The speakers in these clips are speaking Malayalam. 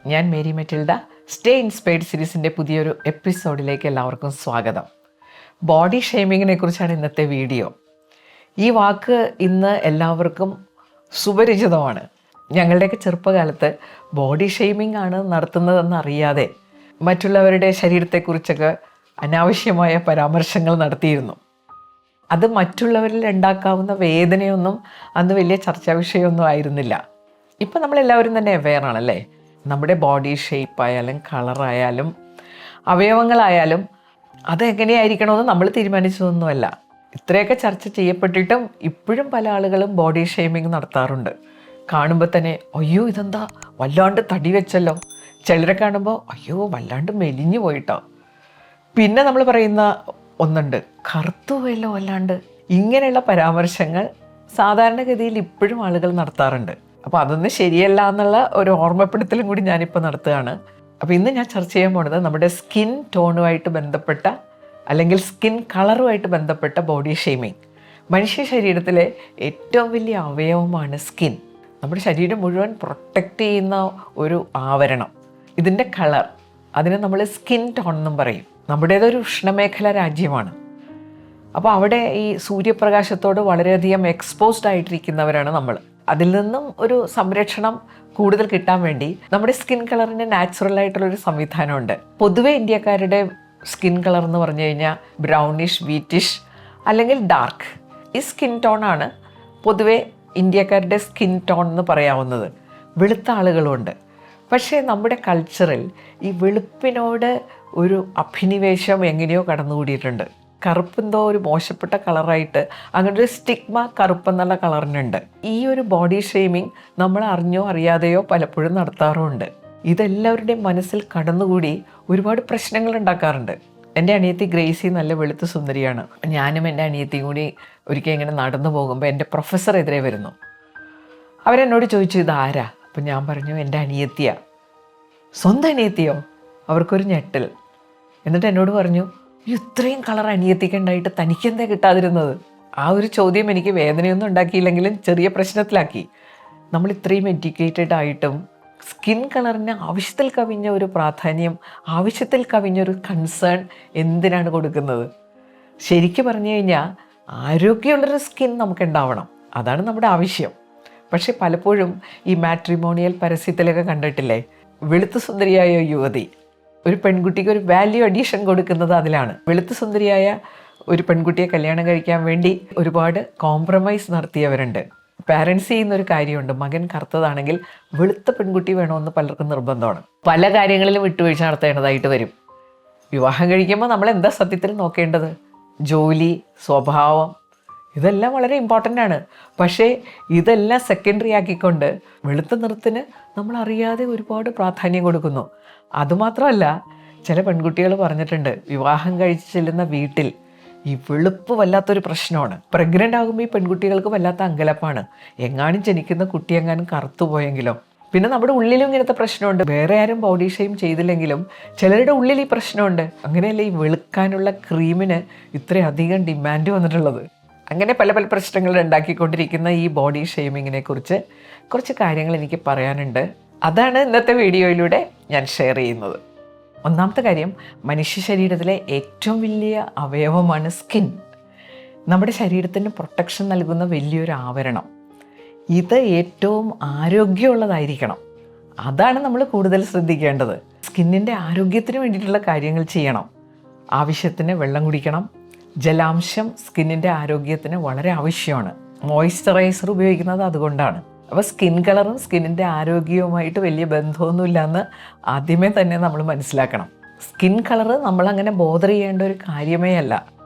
ഞാൻ മേരി മെറ്റിൽഡ. സ്റ്റേ ഇൻസ്പയർഡ് സീരീസിൻ്റെ പുതിയൊരു എപ്പിസോഡിലേക്ക് എല്ലാവർക്കും സ്വാഗതം. ബോഡി ഷെയ്മിങ്ങിനെ കുറിച്ചാണ് ഇന്നത്തെ വീഡിയോ. ഈ വാക്ക് ഇന്ന് എല്ലാവർക്കും സുപരിചിതമാണ്. ഞങ്ങളുടെയൊക്കെ ചെറുപ്പകാലത്ത് ബോഡി ഷെയ്മിങ് ആണ് നടത്തുന്നതെന്ന് അറിയാതെ മറ്റുള്ളവരുടെ ശരീരത്തെക്കുറിച്ചൊക്കെ അനാവശ്യമായ പരാമർശങ്ങൾ നടത്തിയിരുന്നു. അത് മറ്റുള്ളവരിൽ ഉണ്ടാക്കാവുന്ന വേദനയൊന്നും അന്ന് വലിയ ചർച്ചാ വിഷയമൊന്നും ആയിരുന്നില്ല. ഇപ്പം നമ്മളെല്ലാവരും തന്നെ അവെയർ ആണല്ലേ. നമ്മുടെ ബോഡി ഷേപ്പായാലും കളറായാലും അവയവങ്ങളായാലും അതെങ്ങനെയായിരിക്കണമെന്ന് നമ്മൾ തീരുമാനിച്ചതൊന്നുമല്ല. ഇത്രയൊക്കെ ചർച്ച ചെയ്യപ്പെട്ടിട്ടും ഇപ്പോഴും പല ആളുകളും ബോഡി ഷെയ്മിങ് നടത്താറുണ്ട്. കാണുമ്പോൾ തന്നെ അയ്യോ ഇതെന്താ വല്ലാണ്ട് തടി വെച്ചല്ലോ, ചിലരെ കാണുമ്പോൾ അയ്യോ വല്ലാണ്ട് മെലിഞ്ഞു പോയിട്ടോ. പിന്നെ നമ്മൾ പറയുന്ന ഒന്നുണ്ട്, കറുത്തു പോയല്ലോ വല്ലാണ്ട്. ഇങ്ങനെയുള്ള പരാമർശങ്ങൾ സാധാരണഗതിയിൽ ഇപ്പോഴും ആളുകൾ നടത്താറുണ്ട്. അപ്പോൾ അതൊന്നും ശരിയല്ല എന്നുള്ള ഒരു ഓർമ്മപ്പെടുത്തലും കൂടി ഞാനിപ്പോൾ നടത്തുകയാണ്. അപ്പോൾ ഇന്ന് ഞാൻ ചർച്ച ചെയ്യാൻ പോകുന്നത് നമ്മുടെ സ്കിൻ ടോണുമായിട്ട് ബന്ധപ്പെട്ട അല്ലെങ്കിൽ സ്കിൻ കളറുമായിട്ട് ബന്ധപ്പെട്ട ബോഡി ഷെയ്മിങ്. മനുഷ്യ ശരീരത്തിലെ ഏറ്റവും വലിയ അവയവമാണ് സ്കിൻ. നമ്മുടെ ശരീരം മുഴുവൻ പ്രൊട്ടക്റ്റ് ചെയ്യുന്ന ഒരു ആവരണം. ഇതിൻ്റെ കളർ, അതിനെ നമ്മൾ സ്കിൻ ടോൺ എന്നും പറയും. നമ്മുടേതൊരു ഉഷ്ണമേഖല രാജ്യമാണ്. അപ്പോൾ അവിടെ ഈ സൂര്യപ്രകാശത്തോട് വളരെയധികം എക്സ്പോസ്ഡ് ആയിട്ടിരിക്കുന്നവരാണ് നമ്മൾ. അതിൽ നിന്നും ഒരു സംരക്ഷണം കൂടുതൽ കിട്ടാൻ വേണ്ടി നമ്മുടെ സ്കിൻ കളറിന് നാച്ചുറലായിട്ടുള്ളൊരു സംവിധാനമുണ്ട്. പൊതുവെ ഇന്ത്യക്കാരുടെ സ്കിൻ കളർ എന്ന് പറഞ്ഞു കഴിഞ്ഞാൽ ബ്രൗണിഷ്, വീറ്റിഷ് അല്ലെങ്കിൽ ഡാർക്ക്. ഈ സ്കിൻ ടോണാണ് പൊതുവെ ഇന്ത്യക്കാരുടെ സ്കിൻ ടോൺ എന്ന് പറയാവുന്നത്. വെളുത്ത ആളുകളുമുണ്ട്. പക്ഷേ നമ്മുടെ കൾച്ചറിൽ ഈ വെളുപ്പിനോട് ഒരു അഭിനിവേശം എങ്ങനെയോ കടന്നുകൂടിയിട്ടുണ്ട്. കറുപ്പെന്തോ ഒരു മോശപ്പെട്ട കളറായിട്ട് അങ്ങനെ ഒരു സ്റ്റിഗ്മ കറുപ്പെന്നുള്ള കളറിനുണ്ട്. ഈ ഒരു ബോഡി ഷെയ്മിങ് നമ്മൾ അറിഞ്ഞോ അറിയാതെയോ പലപ്പോഴും നടത്താറുമുണ്ട്. ഇതെല്ലാവരുടെയും മനസ്സിൽ കടന്നുകൂടി ഒരുപാട് പ്രശ്നങ്ങൾ ഉണ്ടാക്കാറുണ്ട്. എൻ്റെ അനിയത്തി ഗ്രേസി നല്ല വെളുത്ത സുന്ദരിയാണ്. ഞാനും എൻ്റെ അനിയത്തിയും കൂടി ഒരിക്കൽ ഇങ്ങനെ നടന്നു പോകുമ്പോൾ എൻ്റെ പ്രൊഫസർ എതിരെ വരുന്നു. അവരെന്നോട് ചോദിച്ചു ഇതാരാ? അപ്പം ഞാൻ പറഞ്ഞു എൻ്റെ അനിയത്തിയാ. സ്വന്തം അനിയത്തിയോ? അവർക്കൊരു ഞെട്ടൽ. എന്നിട്ട് എന്നോട് പറഞ്ഞു ഇത്രയും കളർ അനിയത്തിക്ക് ഉണ്ടായിട്ട് തനിക്കെന്താ കിട്ടാതിരുന്നത്? ആ ഒരു ചോദ്യം എനിക്ക് വേദനയൊന്നും ഉണ്ടാക്കിയില്ലെങ്കിലും ചെറിയ പ്രശ്നത്തിലാക്കി. നമ്മൾ ഇത്രയും എഡ്യൂക്കേറ്റഡ് ആയിട്ടും സ്കിൻ കളറിന് ആവശ്യത്തിൽ കവിഞ്ഞ ഒരു പ്രാധാന്യം, ആവശ്യത്തിൽ കവിഞ്ഞൊരു കൺസേൺ എന്തിനാണ് കൊടുക്കുന്നത്? ശരിക്കും പറഞ്ഞു കഴിഞ്ഞാൽ ആരോഗ്യമുള്ളൊരു സ്കിൻ നമുക്ക് ഉണ്ടാവണം, അതാണ് നമ്മുടെ ആവശ്യം. പക്ഷെ പലപ്പോഴും ഈ മാട്രിമോണിയൽ പരസ്യത്തിലൊക്കെ കണ്ടിട്ടില്ലേ, വെളുത്ത സുന്ദരിയായ യുവതി, ഒരു പെൺകുട്ടിക്ക് ഒരു വാല്യൂ അഡീഷൻ കൊടുക്കുന്നത് അതിലാണ്. വെളുത്ത സുന്ദരിയായ ഒരു പെൺകുട്ടിയെ കല്യാണം കഴിക്കാൻ വേണ്ടി ഒരുപാട് കോംപ്രമൈസ് നടത്തിയവരുണ്ട്. പാരൻസ് ചെയ്യുന്നൊരു കാര്യമുണ്ട്, മകൻ കറുത്തതാണെങ്കിൽ വെളുത്ത പെൺകുട്ടി വേണമെന്ന് പലർക്കും നിർബന്ധമാണ്. പല കാര്യങ്ങളിലും വിട്ടുവീഴ്ച നടത്തേണ്ടതായിട്ട് വരും. വിവാഹം കഴിക്കുമ്പോൾ നമ്മൾ എന്താ സത്യത്തിൽ നോക്കേണ്ടത്? ജോലി, സ്വഭാവം, ഇതെല്ലാം വളരെ ഇമ്പോർട്ടൻ്റ് ആണ്. പക്ഷേ ഇതെല്ലാം സെക്കൻഡറി ആക്കിക്കൊണ്ട് വെളുത്ത നിറത്തിന് നമ്മൾ അറിയാതെ ഒരുപാട് പ്രാധാന്യം കൊടുക്കുന്നു. അതുമാത്രമല്ല, ചില പെൺകുട്ടികൾ പറഞ്ഞിട്ടുണ്ട് വിവാഹം കഴിച്ച് ചെല്ലുന്ന വീട്ടിൽ ഈ വെളുപ്പ് വല്ലാത്തൊരു പ്രശ്നമാണ്. പ്രഗ്നൻ്റ് ആകുമ്പോൾ ഈ പെൺകുട്ടികൾക്ക് വല്ലാത്ത അങ്കലപ്പാണ്, എങ്ങാനും ജനിക്കുന്ന കുട്ടി എങ്ങാനും കറുത്തു പോയെങ്കിലോ. പിന്നെ നമ്മുടെ ഉള്ളിലും ഇങ്ങനത്തെ പ്രശ്നമുണ്ട്. വേറെ ആരും ബോഡി ഷെയിം ചെയ്തില്ലെങ്കിലും ചിലരുടെ ഉള്ളിൽ ഈ പ്രശ്നമുണ്ട്. അങ്ങനെയല്ലേ ഈ വെളുക്കാനുള്ള ക്രീമിന് ഇത്രയധികം ഡിമാൻഡ് വന്നിട്ടുള്ളത്. അങ്ങനെ പല പല പ്രശ്നങ്ങൾ ഉണ്ടാക്കിക്കൊണ്ടിരിക്കുന്ന ഈ ബോഡി ഷെയ്മിങ്ങിനെ കുറിച്ച് കുറച്ച് കാര്യങ്ങൾ എനിക്ക് പറയാനുണ്ട്. അതാണ് ഇന്നത്തെ വീഡിയോയിലൂടെ ഞാൻ ഷെയർ ചെയ്യുന്നത്. ഒന്നാമത്തെ കാര്യം, മനുഷ്യ ശരീരത്തിലെ ഏറ്റവും വലിയ അവയവമാണ് സ്കിൻ. നമ്മുടെ ശരീരത്തിന് പ്രൊട്ടക്ഷൻ നൽകുന്ന വലിയൊരു ആവരണം. ഇത് ഏറ്റവും ആരോഗ്യമുള്ളതായിരിക്കണം. അതാണ് നമ്മൾ കൂടുതൽ ശ്രദ്ധിക്കേണ്ടത്. സ്കിന്നിൻ്റെ ആരോഗ്യത്തിന് വേണ്ടിയിട്ടുള്ള കാര്യങ്ങൾ ചെയ്യണം. ആവശ്യത്തിന് വെള്ളം കുടിക്കണം. ജലാംശം സ്കിന്നിൻ്റെ ആരോഗ്യത്തിന് വളരെ ആവശ്യമാണ്. മോയ്സ്ചറൈസർ ഉപയോഗിക്കുന്നത് അതുകൊണ്ടാണ്. അപ്പോൾ സ്കിൻ കളറും സ്കിന്നിൻ്റെ ആരോഗ്യവുമായിട്ട് വലിയ ബന്ധമൊന്നുമില്ല എന്ന് ആദ്യമേ തന്നെ നമ്മൾ മനസ്സിലാക്കണം. സ്കിൻ കളറ് നമ്മളങ്ങനെ ബോധർ ചെയ്യേണ്ട ഒരു കാര്യമേ അല്ല.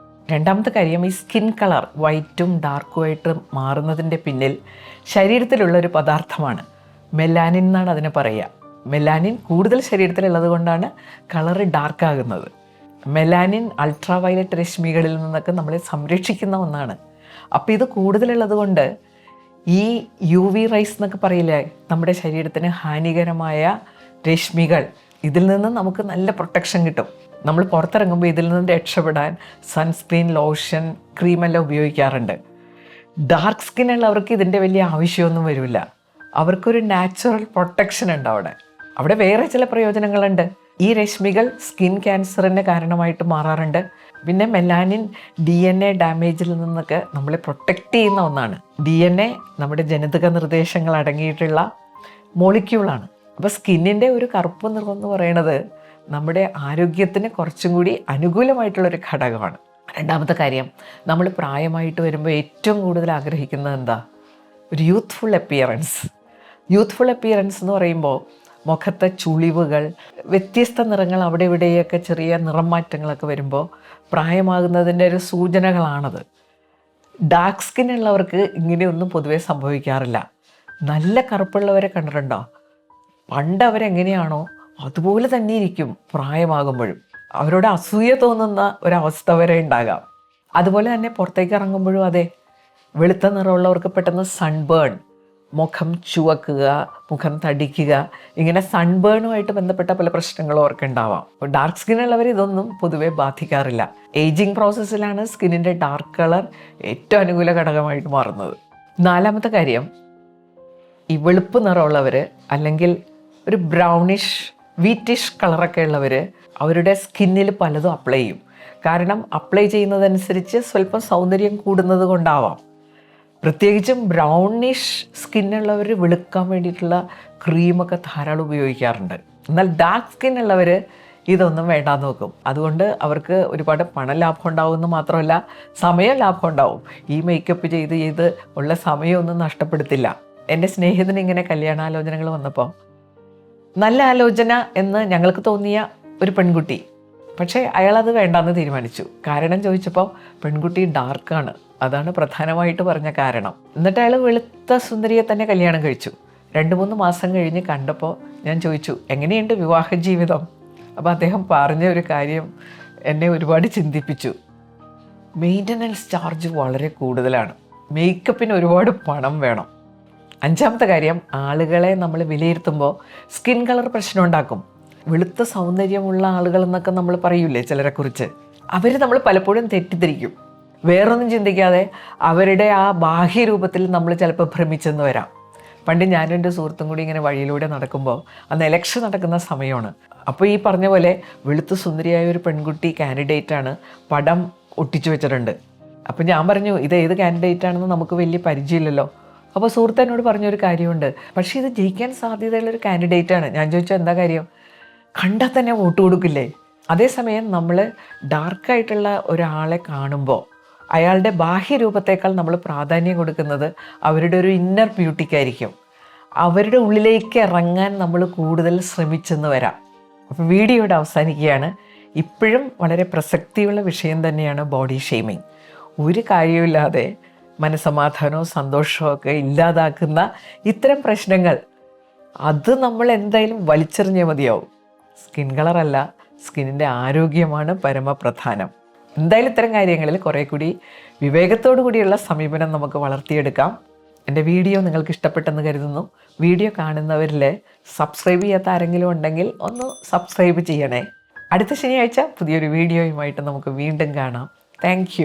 രണ്ടാമത്തെ കാര്യം, ഈ സ്കിൻ കളർ വൈറ്റും ഡാർക്കുമായിട്ട് മാറുന്നതിൻ്റെ പിന്നിൽ ശരീരത്തിലുള്ളൊരു പദാർത്ഥമാണ് മെലാനിൻ എന്നാണ് അതിനെ പറയുക. മെലാനിൻ കൂടുതൽ ശരീരത്തിലുള്ളത് കൊണ്ടാണ് കളറ് ഡാർക്കാകുന്നത്. മെലാനിൻ അൾട്രാ വയലറ്റ് രശ്മികളിൽ നിന്നൊക്കെ നമ്മളെ സംരക്ഷിക്കുന്ന ഒന്നാണ്. അപ്പോൾ ഇത് കൂടുതലുള്ളത് കൊണ്ട് ഈ UV റൈസ് എന്നൊക്കെ പറയില്ലേ, നമ്മുടെ ശരീരത്തിന് ഹാനികരമായ രശ്മികൾ, ഇതിൽ നിന്ന് നമുക്ക് നല്ല പ്രൊട്ടക്ഷൻ കിട്ടും. നമ്മൾ പുറത്തിറങ്ങുമ്പോൾ ഇതിൽ നിന്ന് രക്ഷപ്പെടാൻ സൺസ്ക്രീൻ, ലോഷൻ, ക്രീമെല്ലാം ഉപയോഗിക്കാറുണ്ട്. ഡാർക്ക് സ്കിൻ ഉള്ളവർക്ക് ഇതിൻ്റെ വലിയ ആവശ്യമൊന്നും വരില്ല. അവർക്കൊരു നാച്ചുറൽ പ്രൊട്ടക്ഷൻ ഉണ്ട് അവിടെ. അവിടെ വേറെ ചില പ്രയോജനങ്ങളുണ്ട്. ഈ രശ്മികൾ സ്കിൻ ക്യാൻസറിന് കാരണമായിട്ട് മാറാറുണ്ട്. പിന്നെ മെലാനിൻ DNA ഡാമേജിൽ നിന്നൊക്കെ നമ്മളെ പ്രൊട്ടക്റ്റ് ചെയ്യുന്ന ഒന്നാണ്. DNA നമ്മുടെ ജനിതക നിർദ്ദേശങ്ങൾ അടങ്ങിയിട്ടുള്ള മോളിക്യൂളാണ്. അപ്പോൾ സ്കിന്നിൻ്റെ ഒരു കറുപ്പ് നിറം എന്ന് പറയുന്നത് നമ്മുടെ ആരോഗ്യത്തിന് കുറച്ചും കൂടി അനുകൂലമായിട്ടുള്ളൊരു ഘടകമാണ്. രണ്ടാമത്തെ കാര്യം, നമ്മൾ പ്രായമായിട്ട് വരുമ്പോൾ ഏറ്റവും കൂടുതൽ ആഗ്രഹിക്കുന്നത് എന്താ? ഒരു യൂത്ത്ഫുൾ അപ്പിയറൻസ്. യൂത്ത്ഫുൾ അപ്പിയറൻസ് എന്ന് പറയുമ്പോൾ മുഖത്തെ ചുളിവുകൾ, വ്യത്യസ്ത നിറങ്ങൾ, അവിടെ ഇവിടെയൊക്കെ ചെറിയ നിറം മാറ്റങ്ങളൊക്കെ വരുമ്പോൾ പ്രായമാകുന്നതിൻ്റെ ഒരു സൂചനകളാണത്. ഡാർക്ക് സ്കിൻ ഉള്ളവർക്ക് ഇങ്ങനെയൊന്നും പൊതുവേ സംഭവിക്കാറില്ല. നല്ല കറുപ്പുള്ളവരെ കണ്ടിട്ടുണ്ടോ? പണ്ട് അവരെങ്ങനെയാണോ അതുപോലെ തന്നെ ഇരിക്കും പ്രായമാകുമ്പോഴും. അവരോട് അസൂയ തോന്നുന്ന ഒരവസ്ഥ വരെ ഉണ്ടാകാം. അതുപോലെ തന്നെ പുറത്തേക്ക് ഇറങ്ങുമ്പോഴും അതെ, വെളുത്ത നിറമുള്ളവർക്ക് പെട്ടെന്ന് സൺബേൺ, മുഖം ചുവക്കുക, മുഖം തടിക്കുക, ഇങ്ങനെ സൺബേണുമായിട്ട് ബന്ധപ്പെട്ട പല പ്രശ്നങ്ങളും അവർക്ക് ഉണ്ടാവാം. അപ്പോൾ ഡാർക്ക് സ്കിന്നുള്ളവർ ഇതൊന്നും പൊതുവെ ബാധിക്കാറില്ല. ഏജിങ് പ്രോസസ്സിലാണ് സ്കിന്നിൻ്റെ ഡാർക്ക് കളർ ഏറ്റവും അനുകൂല ഘടകമായിട്ട് മാറുന്നത്. നാലാമത്തെ കാര്യം, ഈ വെളുപ്പ് നിറമുള്ളവർ അല്ലെങ്കിൽ ഒരു ബ്രൗണിഷ് വീറ്റിഷ് കളറൊക്കെ ഉള്ളവർ അവരുടെ സ്കിന്നിൽ പലതും അപ്ലൈ ചെയ്യും. കാരണം അപ്ലൈ ചെയ്യുന്നതനുസരിച്ച് സ്വല്പം സൗന്ദര്യം കൂടുന്നത് കൊണ്ടാവാം. പ്രത്യേകിച്ചും ബ്രൗണിഷ് സ്കിന്നുള്ളവർ വെളുക്കാൻ വേണ്ടിയിട്ടുള്ള ക്രീമൊക്കെ ധാരാളം ഉപയോഗിക്കാറുണ്ട്. എന്നാൽ ഡാർക്ക് സ്കിന്നുള്ളവർ ഇതൊന്നും വേണ്ടാന്ന് വെക്കും. അതുകൊണ്ട് അവർക്ക് ഒരുപാട് പണലാഭം ഉണ്ടാവുമെന്ന് മാത്രമല്ല, സമയം ലാഭം ഉണ്ടാവും. ഈ മേക്കപ്പ് ചെയ്ത് ഉള്ള സമയമൊന്നും നഷ്ടപ്പെടുത്തില്ല. എൻ്റെ സ്നേഹിതന് ഇങ്ങനെ കല്യാണാലോചനകൾ വന്നപ്പോൾ നല്ല ആലോചന എന്ന് ഞങ്ങൾക്ക് തോന്നിയ ഒരു പെൺകുട്ടി, പക്ഷേ അയാളത് വേണ്ടാന്ന് തീരുമാനിച്ചു. കാരണം ചോദിച്ചപ്പോൾ പെൺകുട്ടി ഡാർക്കാണ്, അതാണ് പ്രധാനമായിട്ട് പറഞ്ഞ കാരണം. എന്നിട്ട് അയാൾ വെളുത്ത സുന്ദരിയെ തന്നെ കല്യാണം കഴിച്ചു. 2-3 മാസം കഴിഞ്ഞ് കണ്ടപ്പോൾ ഞാൻ ചോദിച്ചു, എങ്ങനെയുണ്ട് വിവാഹ ജീവിതം? അപ്പോൾ അദ്ദേഹം പറഞ്ഞ ഒരു കാര്യം എന്നെ ഒരുപാട് ചിന്തിപ്പിച്ചു. മെയിൻ്റനൻസ് ചാർജ് വളരെ കൂടുതലാണ്, മേക്കപ്പിന് ഒരുപാട് പണം വേണം. 5ാമത്തെ കാര്യം, ആളുകളെ നമ്മൾ വിലയിരുത്തുമ്പോൾ സ്കിൻ കളർ പ്രശ്നം ഉണ്ടാക്കും. വെളുത്ത സൗന്ദര്യമുള്ള ആളുകൾ എന്നൊക്കെ നമ്മൾ പറയൂലേ ചിലരെക്കുറിച്ച്, അവർ നമ്മൾ പലപ്പോഴും തെറ്റിദ്ധരിക്കും. വേറൊന്നും ചിന്തിക്കാതെ അവരുടെ ആ ബാഹ്യരൂപത്തിൽ നമ്മൾ ചിലപ്പോൾ ഭ്രമിച്ചെന്ന് വരാം. പണ്ട് ഞാനും എൻ്റെ സുഹൃത്തും കൂടി ഇങ്ങനെ വഴിയിലൂടെ നടക്കുമ്പോൾ, അന്ന് ഇലക്ഷൻ നടക്കുന്ന സമയമാണ്. അപ്പോൾ ഈ പറഞ്ഞ പോലെ വെളുത്ത സുന്ദരിയായ ഒരു പെൺകുട്ടി കാൻഡിഡേറ്റാണ്, പടം ഒട്ടിച്ചു വെച്ചിട്ടുണ്ട്. അപ്പോൾ ഞാൻ പറഞ്ഞു, ഇത് ഏത് കാൻഡിഡേറ്റാണെന്ന് നമുക്ക് വലിയ പരിചയമില്ലല്ലോ. അപ്പോൾ സുഹൃത്ത് എന്നോട് പറഞ്ഞൊരു കാര്യമുണ്ട്, പക്ഷേ ഇത് ജയിക്കാൻ സാധ്യതയുള്ളൊരു കാൻഡിഡേറ്റാണ്. ഞാൻ ചോദിച്ചു, എന്താ കാര്യം? കണ്ടാൽ തന്നെ വോട്ട് കൊടുക്കില്ലേ? അതേസമയം നമ്മൾ ഡാർക്കായിട്ടുള്ള ഒരാളെ കാണുമ്പോൾ അയാളുടെ ബാഹ്യരൂപത്തേക്കാൾ നമ്മൾ പ്രാധാന്യം കൊടുക്കുന്നത് അവരുടെ ഒരു ഇന്നർ ബ്യൂട്ടിക്കായിരിക്കും. അവരുടെ ഉള്ളിലേക്ക് ഇറങ്ങാൻ നമ്മൾ കൂടുതൽ ശ്രമിച്ചെന്ന് വരാം. അപ്പോൾ വീഡിയോയുടെ അവസാനിക്കുകയാണ്. ഇപ്പോഴും വളരെ പ്രസക്തിയുള്ള വിഷയം തന്നെയാണ് ബോഡി ഷെയ്മിങ്. ഒരു കാര്യമില്ലാതെ മനസ്സമാധാനവും സന്തോഷവും ഒക്കെ ഇല്ലാതാക്കുന്ന ഇത്തരം പ്രശ്നങ്ങൾ, അത് നമ്മൾ എന്തായാലും വലിച്ചെറിഞ്ഞേ മതിയാവും. സ്കിൻ കളറല്ല, സ്കിന്നിൻ്റെ ആരോഗ്യമാണ് പരമപ്രധാനം. എന്തായാലും ഇത്തരം കാര്യങ്ങളിൽ കുറേ കൂടി വിവേകത്തോടു കൂടിയുള്ള സമീപനം നമുക്ക് വളർത്തിയെടുക്കാം. എൻ്റെ വീഡിയോ നിങ്ങൾക്ക് ഇഷ്ടപ്പെട്ടെന്ന് കരുതുന്നു. വീഡിയോ കാണുന്നവരിൽ സബ്സ്ക്രൈബ് ചെയ്യാത്ത ആരെങ്കിലും ഉണ്ടെങ്കിൽ ഒന്ന് സബ്സ്ക്രൈബ് ചെയ്യണേ. അടുത്ത ശനിയാഴ്ച പുതിയൊരു വീഡിയോയുമായിട്ട് നമുക്ക് വീണ്ടും കാണാം. താങ്ക്